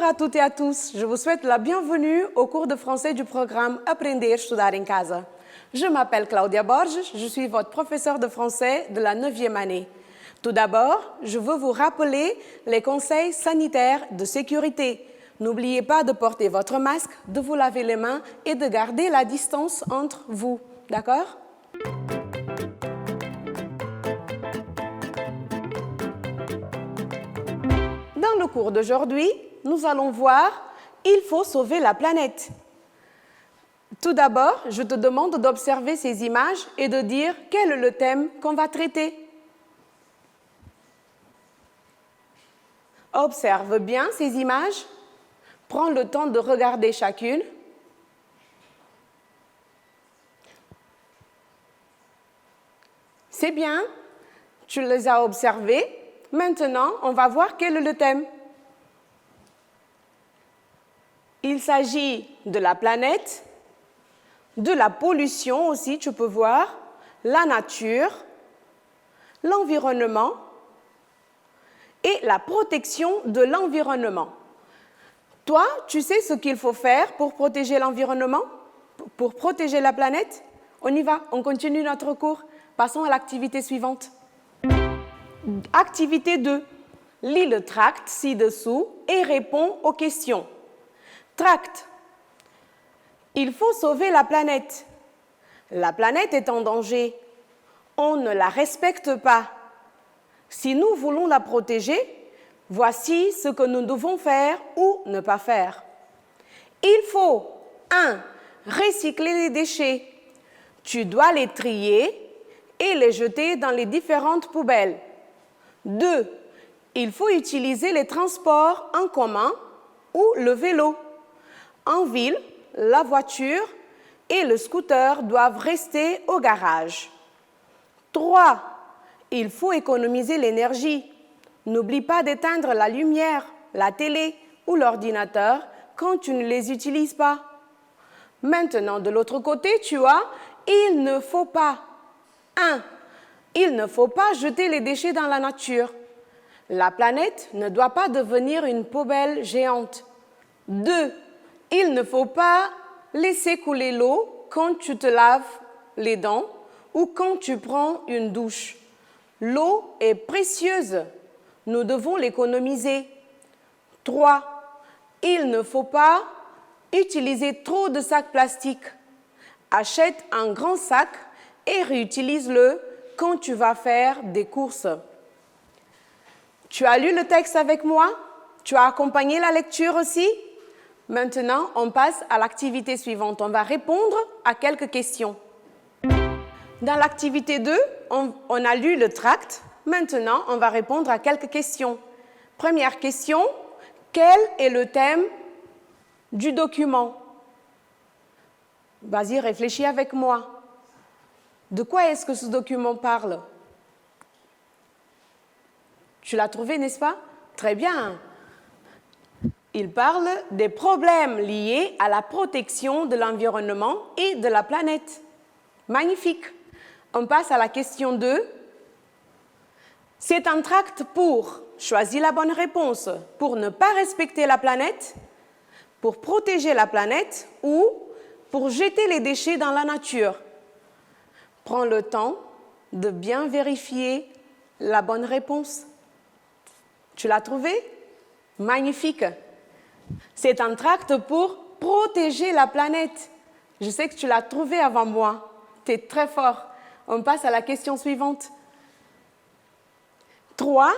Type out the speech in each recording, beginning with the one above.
Bonjour à toutes et à tous. Je vous souhaite la bienvenue au cours de français du programme Aprender Estudar em Casa. Je m'appelle Claudia Borges, je suis votre professeure de français de la 9e année. Tout d'abord, je veux vous rappeler les conseils sanitaires de sécurité. N'oubliez pas de porter votre masque, de vous laver les mains et de garder la distance entre vous. D'accord ? Dans le cours d'aujourd'hui, nous allons voir « Il faut sauver la planète ». Tout d'abord, je te demande d'observer ces images et de dire quel est le thème qu'on va traiter. Observe bien ces images. Prends le temps de regarder chacune. C'est bien, tu les as observées. Maintenant, on va voir quel est le thème. Il s'agit de la planète, de la pollution aussi, tu peux voir, la nature, l'environnement et la protection de l'environnement. Toi, tu sais ce qu'il faut faire pour protéger l'environnement, pour protéger la planète? On y va, on continue notre cours. Passons à l'activité suivante. Activité 2. Lis le tract ci-dessous et réponds aux questions. Tract. Il faut sauver la planète. La planète est en danger. On ne la respecte pas. Si nous voulons la protéger, voici ce que nous devons faire ou ne pas faire. Il faut 1. Recycler les déchets. Tu dois les trier et les jeter dans les différentes poubelles. 2. Il faut utiliser les transports en commun ou le vélo. En ville, la voiture et le scooter doivent rester au garage. 3. Il faut économiser l'énergie. N'oublie pas d'éteindre la lumière, la télé ou l'ordinateur quand tu ne les utilises pas. Maintenant, de l'autre côté, tu as « il ne faut pas ». 1. Il ne faut pas jeter les déchets dans la nature. La planète ne doit pas devenir une poubelle géante. 2. Il ne faut pas laisser couler l'eau quand tu te laves les dents ou quand tu prends une douche. L'eau est précieuse. Nous devons l'économiser. 3. Il ne faut pas utiliser trop de sacs plastiques. Achète un grand sac et réutilise-le quand tu vas faire des courses. Tu as lu le texte avec moi? Tu as accompagné la lecture aussi? Maintenant, on passe à l'activité suivante. On va répondre à quelques questions. Dans l'activité 2, on a lu le tract. Maintenant, on va répondre à quelques questions. Première question, quel est le thème du document? Vas-y, réfléchis avec moi. De quoi est-ce que ce document parle? Tu l'as trouvé, n'est-ce pas? Très bien. Il parle des problèmes liés à la protection de l'environnement et de la planète. Magnifique. On passe à la question 2. C'est un tract pour, choisis la bonne réponse, pour ne pas respecter la planète, pour protéger la planète ou pour jeter les déchets dans la nature. Prends le temps de bien vérifier la bonne réponse. Tu l'as trouvé? Magnifique. C'est un tract pour protéger la planète. Je sais que tu l'as trouvé avant moi. Tu es très fort. On passe à la question suivante. 3.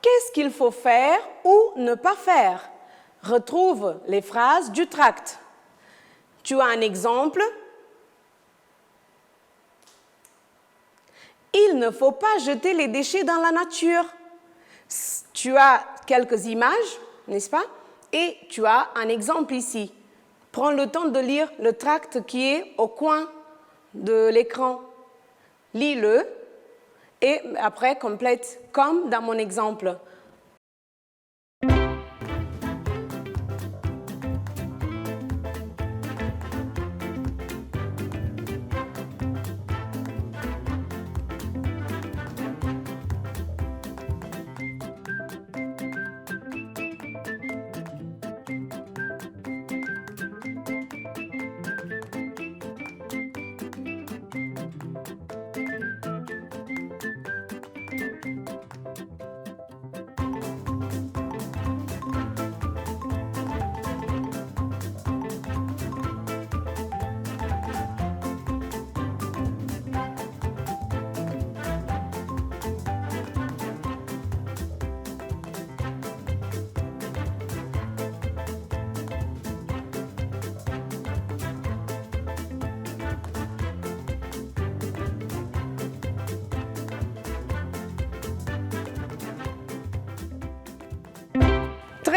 Qu'est-ce qu'il faut faire ou ne pas faire? Retrouve les phrases du tract. Tu as un exemple. Il ne faut pas jeter les déchets dans la nature. Tu as quelques images, n'est-ce pas? Et tu as un exemple ici. Prends le temps de lire le tract qui est au coin de l'écran. Lis-le et après complète comme dans mon exemple.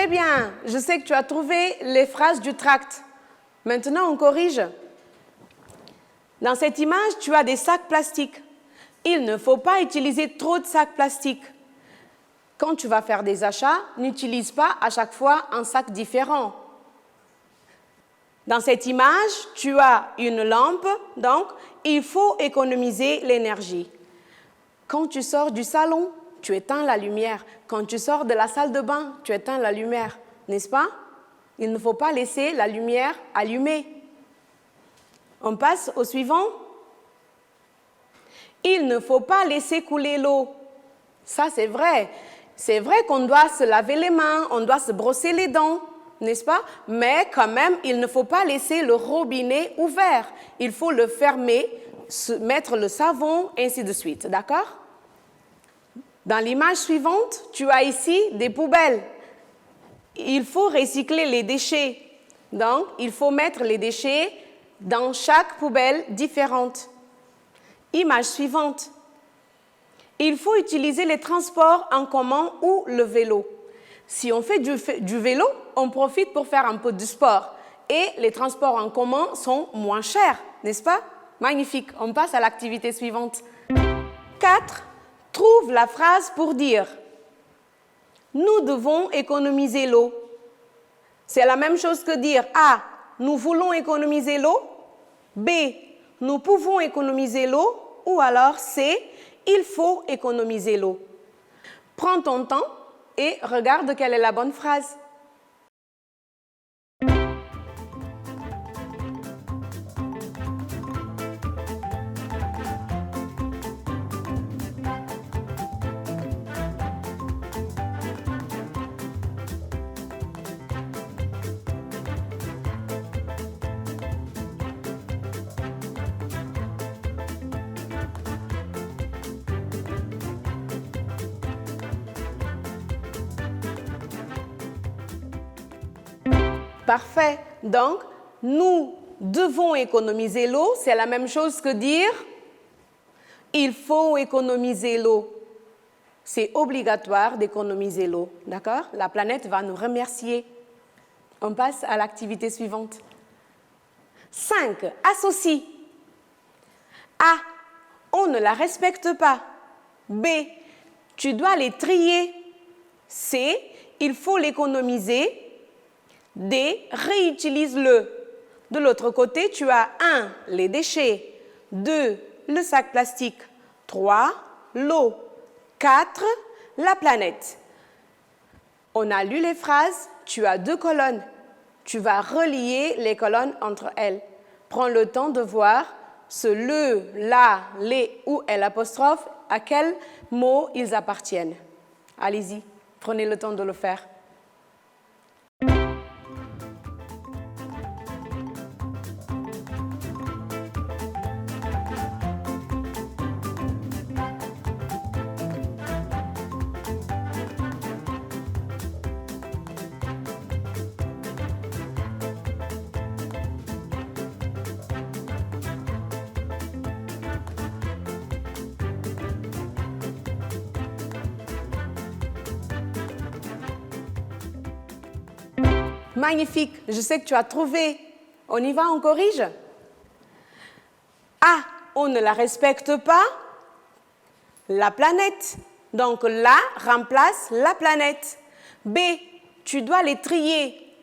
Très bien, je sais que tu as trouvé les phrases du tract. Maintenant, on corrige. Dans cette image, tu as des sacs plastiques. Il ne faut pas utiliser trop de sacs plastiques. Quand tu vas faire des achats, n'utilise pas à chaque fois un sac différent. Dans cette image, tu as une lampe, donc il faut économiser l'énergie. Quand tu sors du salon, tu éteins la lumière. Quand tu sors de la salle de bain, tu éteins la lumière, n'est-ce pas? Il ne faut pas laisser la lumière allumée. On passe au suivant. Il ne faut pas laisser couler l'eau. Ça, c'est vrai. C'est vrai qu'on doit se laver les mains, on doit se brosser les dents, n'est-ce pas? Mais quand même, il ne faut pas laisser le robinet ouvert. Il faut le fermer, mettre le savon, ainsi de suite. D'accord? Dans l'image suivante, tu as ici des poubelles. Il faut recycler les déchets. Donc, il faut mettre les déchets dans chaque poubelle différente. Image suivante. Il faut utiliser les transports en commun ou le vélo. Si on fait du vélo, on profite pour faire un peu de sport. Et les transports en commun sont moins chers, n'est-ce pas? Magnifique. On passe à l'activité suivante. 4. Trouve la phrase pour dire « Nous devons économiser l'eau ». C'est la même chose que dire A. Nous voulons économiser l'eau. B. Nous pouvons économiser l'eau. Ou alors C. Il faut économiser l'eau. Prends ton temps et regarde quelle est la bonne phrase. Parfait. Donc, nous devons économiser l'eau. C'est la même chose que dire il faut économiser l'eau. C'est obligatoire d'économiser l'eau. D'accord? La planète va nous remercier. On passe à l'activité suivante. 5. Associe. A. On ne la respecte pas. B. Tu dois les trier. C. Il faut l'économiser. D. Réutilise-le. De l'autre côté, tu as 1. Les déchets. 2. Le sac plastique. 3. L'eau. 4. La planète. On a lu les phrases. Tu as 2 colonnes. Tu vas relier les colonnes entre elles. Prends le temps de voir ce le, la, les ou l'apostrophe, à quel mot ils appartiennent. Allez-y, prenez le temps de le faire. Magnifique, je sais que tu as trouvé. On y va, on corrige? A, on ne la respecte pas. La planète. Donc, la remplace la planète. B, tu dois les trier.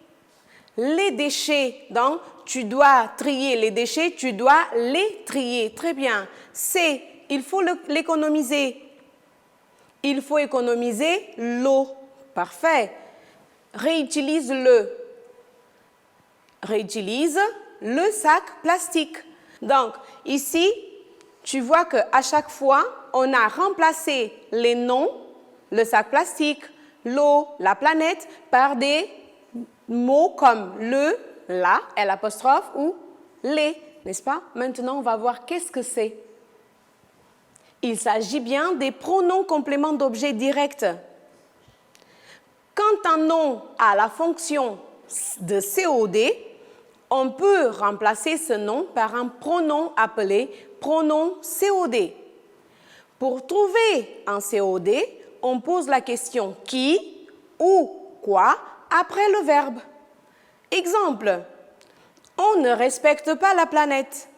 Les déchets. Donc, tu dois trier les déchets, tu dois les trier. Très bien. C, il faut l'économiser. Il faut économiser l'eau. Parfait. Réutilise-le. Réutilise le sac plastique. Donc, ici, tu vois qu'à chaque fois, on a remplacé les noms, le sac plastique, l'eau, la planète, par des mots comme le, la, l'apostrophe ou les, n'est-ce pas? Maintenant, on va voir qu'est-ce que c'est. Il s'agit bien des pronoms compléments d'objet direct. Quand un nom a la fonction de COD, on peut remplacer ce nom par un pronom appelé pronom COD. Pour trouver un COD, on pose la question qui, où, quoi après le verbe. Exemple, on ne respecte pas la planète.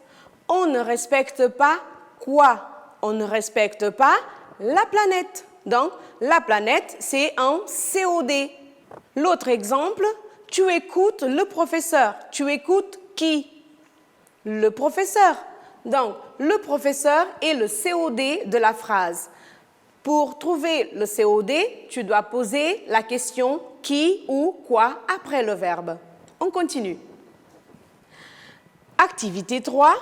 On ne respecte pas quoi? On ne respecte pas la planète. Donc, la planète, c'est un COD. L'autre exemple, tu écoutes le professeur. Tu écoutes qui? Le professeur. Donc, le professeur est le COD de la phrase. Pour trouver le COD, tu dois poser la question qui ou quoi après le verbe. On continue. Activité 3.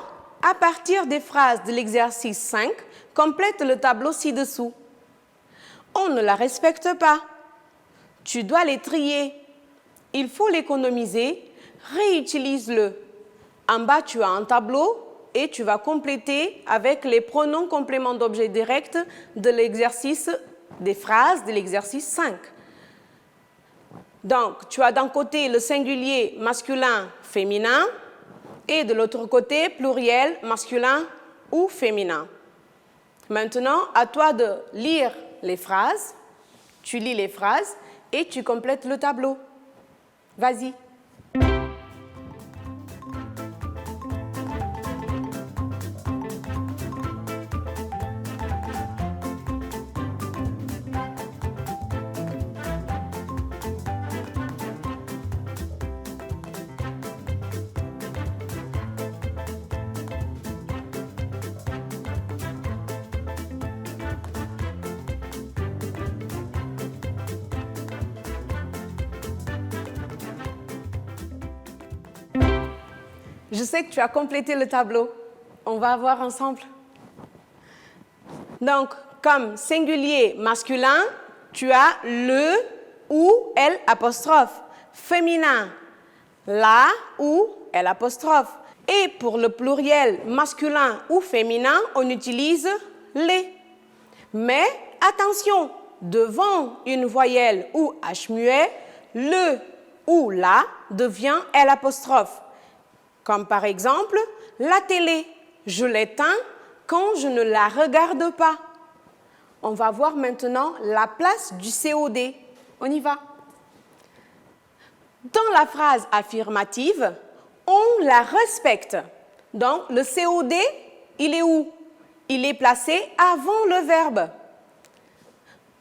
À partir des phrases de l'exercice 5, complète le tableau ci-dessous. On ne la respecte pas. Tu dois les trier. Il faut l'économiser. Réutilise-le. En bas, tu as un tableau et tu vas compléter avec les pronoms compléments d'objet direct de l'exercice des phrases de l'exercice 5. Donc, tu as d'un côté le singulier masculin féminin et de l'autre côté pluriel masculin ou féminin. Maintenant, à toi de lire les phrases. Tu lis les phrases et tu complètes le tableau. Vas-y. Je sais que tu as complété le tableau. On va voir ensemble. Donc, comme singulier masculin, tu as le ou L apostrophe. Féminin, la ou L apostrophe. Et pour le pluriel masculin ou féminin, on utilise les. Mais attention, devant une voyelle ou H muet, le ou la devient L apostrophe. Comme par exemple, la télé, je l'éteins quand je ne la regarde pas. On va voir maintenant la place du COD. On y va. Dans la phrase affirmative, on la respecte. Donc, le COD, il est où? Il est placé avant le verbe.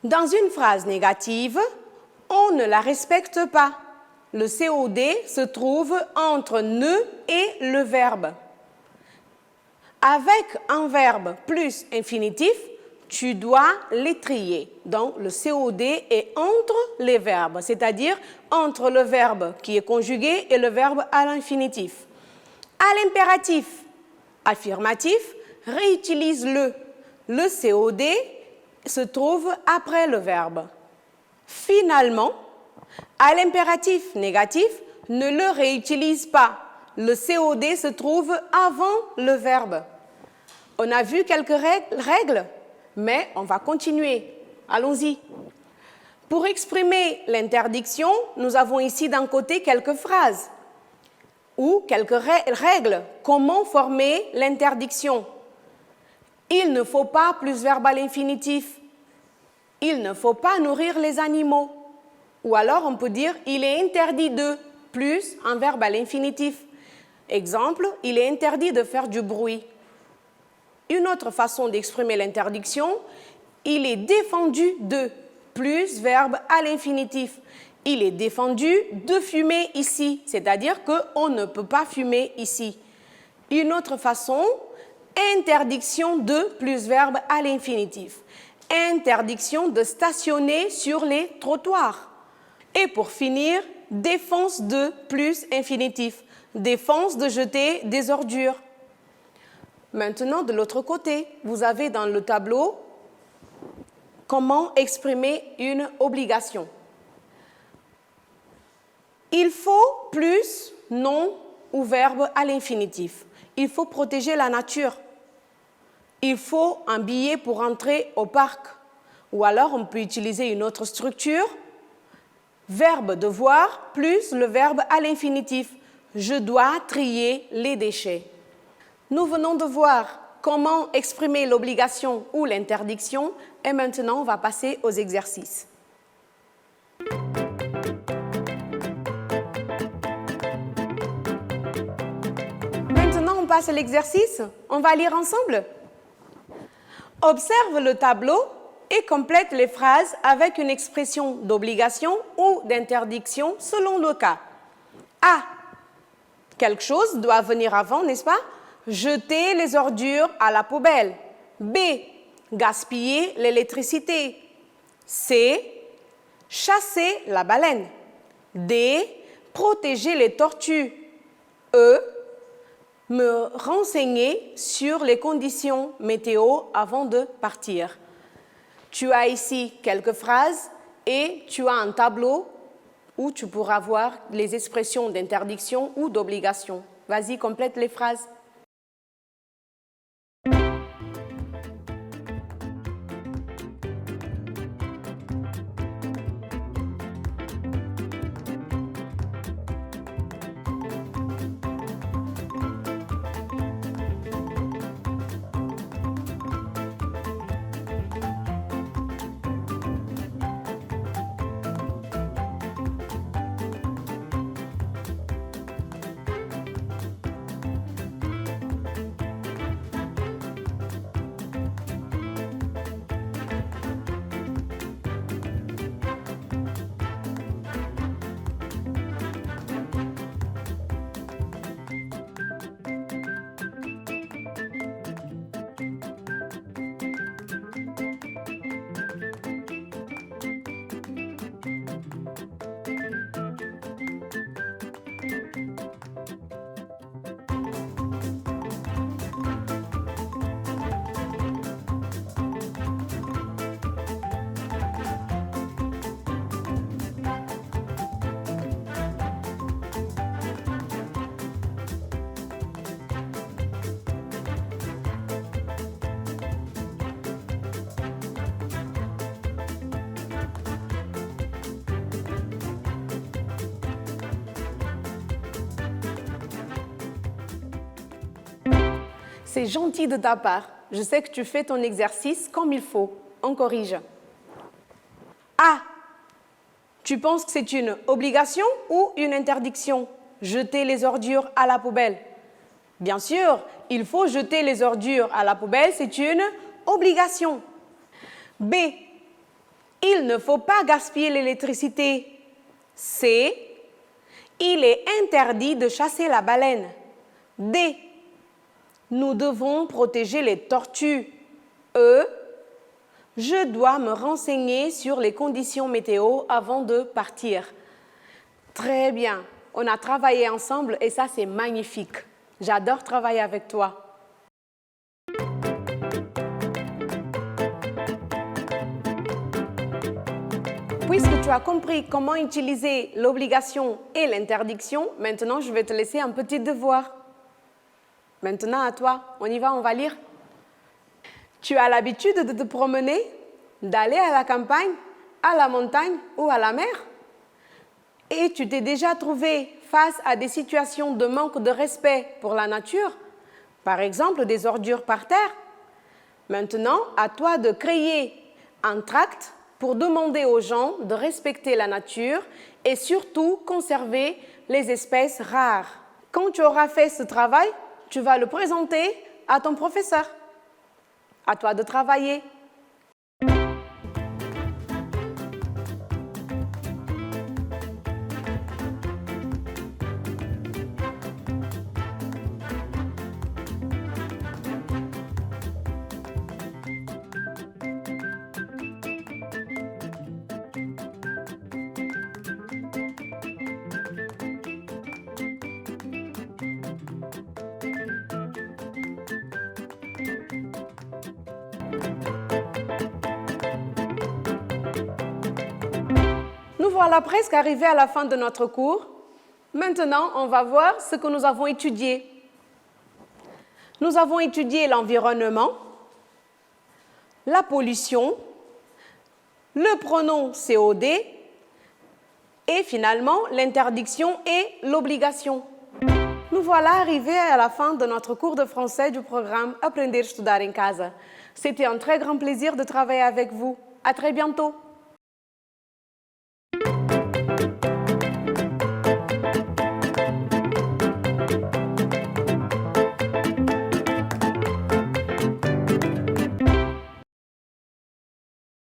Dans une phrase négative, on ne la respecte pas. Le COD se trouve entre ne et le verbe. Avec un verbe plus infinitif, tu dois les trier. Donc, le COD est entre les verbes, c'est-à-dire entre le verbe qui est conjugué et le verbe à l'infinitif. À l'impératif affirmatif, réutilise le. Le COD se trouve après le verbe. Finalement, à l'impératif négatif, ne le réutilise pas. Le COD se trouve avant le verbe. On a vu quelques règles, mais on va continuer. Allons-y. Pour exprimer l'interdiction, nous avons ici d'un côté quelques phrases ou quelques règles. Comment former l'interdiction? Il ne faut pas plus verbe à l'infinitif. Il ne faut pas nourrir les animaux. Ou alors, on peut dire « il est interdit de » plus un verbe à l'infinitif. Exemple, il est interdit de faire du bruit. Une autre façon d'exprimer l'interdiction, il est défendu de plus verbe à l'infinitif. Il est défendu de fumer ici, c'est-à-dire qu'on ne peut pas fumer ici. Une autre façon, interdiction de plus verbe à l'infinitif. Interdiction de stationner sur les trottoirs. Et pour finir, défense de plus infinitif. Défense de jeter des ordures. Maintenant, de l'autre côté, vous avez dans le tableau comment exprimer une obligation. Il faut plus nom ou verbe à l'infinitif. Il faut protéger la nature. Il faut un billet pour entrer au parc. Ou alors, on peut utiliser une autre structure. Verbe devoir plus le verbe à l'infinitif. Je dois trier les déchets. Nous venons de voir comment exprimer l'obligation ou l'interdiction et maintenant on va passer aux exercices. passe à l'exercice? On va lire ensemble. Observe le tableau et complète les phrases avec une expression d'obligation ou d'interdiction selon le cas. A. Quelque chose doit venir avant, n'est-ce pas? Jeter les ordures à la poubelle. B. Gaspiller l'électricité. C. Chasser la baleine. D. Protéger les tortues. E. Me renseigner sur les conditions météo avant de partir. Tu as ici quelques phrases et tu as un tableau où tu pourras voir les expressions d'interdiction ou d'obligation. Vas-y, complète les phrases. C'est gentil de ta part. Je sais que tu fais ton exercice comme il faut. On corrige. A. Tu penses que c'est une obligation ou une interdiction? Jeter les ordures à la poubelle. Bien sûr, il faut jeter les ordures à la poubelle, c'est une obligation. B. Il ne faut pas gaspiller l'électricité. C. Il est interdit de chasser la baleine. D. Nous devons protéger les tortues. E. Je dois me renseigner sur les conditions météo avant de partir. Très bien. On a travaillé ensemble et ça, c'est magnifique. J'adore travailler avec toi. Puisque tu as compris comment utiliser l'obligation et l'interdiction, maintenant, je vais te laisser un petit devoir. Maintenant, à toi, on y va, on va lire. Tu as l'habitude de te promener, d'aller à la campagne, à la montagne ou à la mer? Et tu t'es déjà trouvé face à des situations de manque de respect pour la nature, par exemple des ordures par terre? Maintenant, à toi de créer un tract pour demander aux gens de respecter la nature et surtout conserver les espèces rares. Quand tu auras fait ce travail, tu vas le présenter à ton professeur. À toi de travailler. Nous voilà presque arrivés à la fin de notre cours. Maintenant, on va voir ce que nous avons étudié. Nous avons étudié l'environnement, la pollution, le pronom COD et finalement l'interdiction et l'obligation. Nous voilà arrivés à la fin de notre cours de français du programme Aprender a Estudar em Casa. C'était un très grand plaisir de travailler avec vous. À très bientôt.